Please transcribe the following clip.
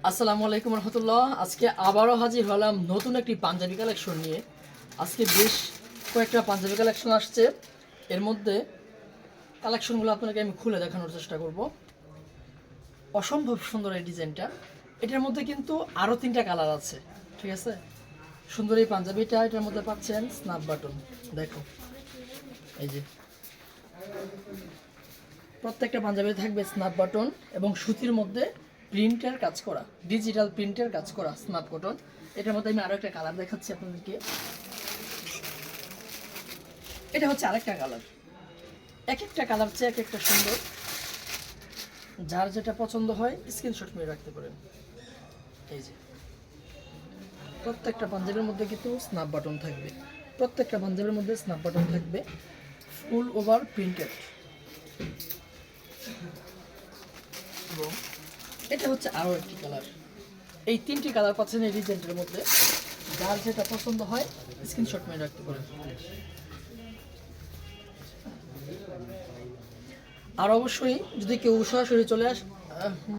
আসসালামু আলাইকুম রহমতুল্লাহ। আজকে আবারও হাজির হলাম নতুন একটি পাঞ্জাবি কালেকশন নিয়ে। আজকে বেশ কয়েকটা পাঞ্জাবি কালেকশন আসছে। এর মধ্যে কালেকশনগুলো আপনাকে আমি খুলে দেখানোর চেষ্টা করব। অসম্ভব সুন্দর এই ডিজাইনটা। এটার মধ্যে কিন্তু আরও 3টা কালার আছে, ঠিক আছে। সুন্দর এই পাঞ্জাবিটা, এটার মধ্যে পাচ্ছেন স্ন্যাপ বাটন। দেখো, এই যে প্রত্যেকটা পাঞ্জাবিতে থাকবে স্ন্যাপ বাটন এবং সুতির মধ্যে প্রিন্টের কাজ করা, ডিজিটাল প্রিন্টের কাজ করা স্ন্যাপ বাটন। এটার মধ্যে আমি আরো একটা কালার দেখাচ্ছি আপনাদেরকে। এটা হচ্ছে আরেকটা কালার। এক একটা কালার চেয়ে এক একটা সুন্দর। যার যেটা পছন্দ হয় স্ক্রিনশট মেরে রাখতে পারেন। এই যে প্রত্যেকটা পাঞ্জাবির মধ্যে কিন্তু স্ন্যাপ বাটন থাকবে। প্রত্যেকটা পাঞ্জাবির মধ্যে স্ন্যাপ বাটন থাকবে, ফুল ওভার প্রিন্টেড। এবং এটা হচ্ছে আরও একটি কালার। এই 3টি কালার পাচ্ছেন এই ডিজাইনটার মধ্যে। যার যেটা পছন্দ হয় স্ক্রিনশট মেরে রাখতে পারেন। আর অবশ্যই যদি কেউ সরাসরি চলে